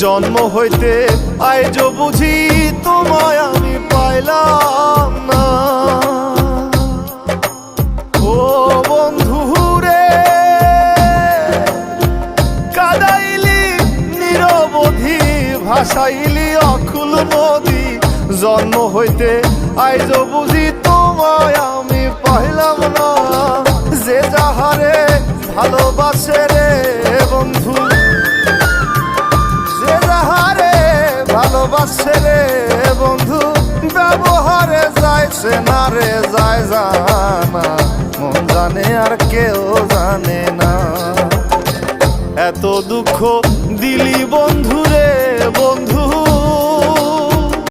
জন্ম হইতে আজ বুঝি তোমায় আমি পাইলাম না। ও বন্ধু রে কাদাইলি নিরবধি, ভাসাইলি অকুল নদী, জন্ম হইতে আজ বুঝি তোমায় আমি পাইলাম না। যে যাহারে ভালোবাসে রে বন্ধু, যে যাহারে ভালোবাসে রে বন্ধু, ব্যবহারে যাইছে না রে যায় জানা, মন জানে আর কেউ জানে না। এত দুঃখ দিলি বন্ধু রে